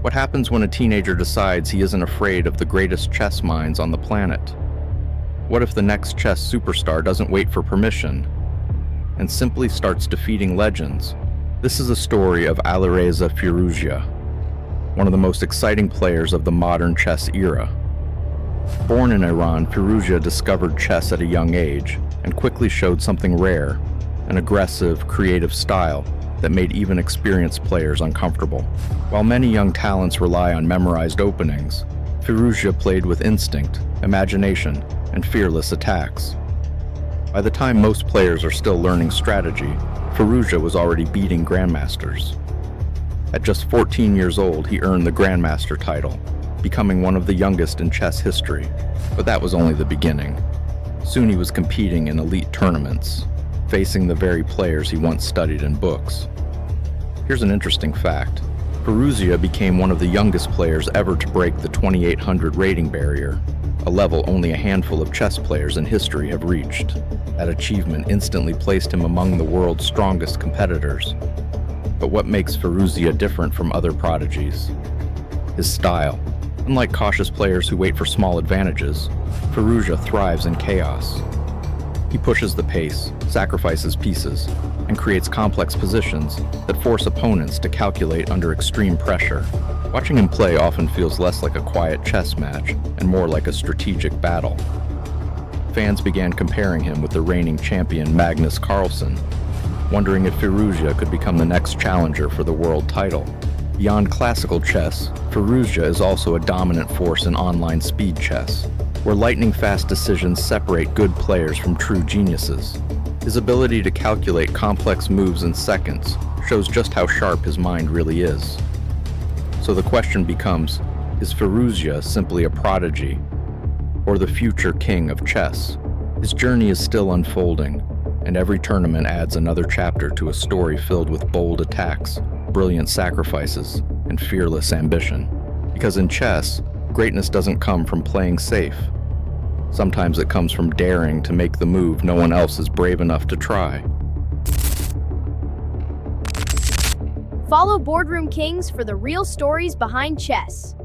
What happens when a teenager decides he isn't afraid of the greatest chess minds on the planet? What if the next chess superstar doesn't wait for permission and simply starts defeating legends? This is a story of Alireza Firouzja, one of the most exciting players of the modern chess era. Born in Iran, Firouzja discovered chess at a young age and quickly showed something rare, an aggressive, creative style that made even experienced players uncomfortable. While many young talents rely on memorized openings, Firouzja played with instinct, imagination, and fearless attacks. By the time most players are still learning strategy, Firouzja was already beating grandmasters. At just 14 years old, he earned the grandmaster title, becoming one of the youngest in chess history. But that was only the beginning. Soon he was competing in elite tournaments, facing the very players he once studied in books. Here's an interesting fact. Firouzja became one of the youngest players ever to break the 2800 rating barrier, a level only a handful of chess players in history have reached. That achievement instantly placed him among the world's strongest competitors. But what makes Firouzja different from other prodigies? His style. Unlike cautious players who wait for small advantages, Firouzja thrives in chaos. He pushes the pace, sacrifices pieces, and creates complex positions that force opponents to calculate under extreme pressure. Watching him play often feels less like a quiet chess match and more like a strategic battle. Fans began comparing him with the reigning champion Magnus Carlsen, wondering if Firouzja could become the next challenger for the world title. Beyond classical chess, Firouzja is also a dominant force in online speed chess, where lightning-fast decisions separate good players from true geniuses. His ability to calculate complex moves in seconds shows just how sharp his mind really is. So the question becomes, is Firouzja simply a prodigy, or the future king of chess? His journey is still unfolding, and every tournament adds another chapter to a story filled with bold attacks, brilliant sacrifices, and fearless ambition. Because in chess, greatness doesn't come from playing safe. Sometimes it comes from daring to make the move no one else is brave enough to try. Follow Boardroom Kings for the real stories behind chess.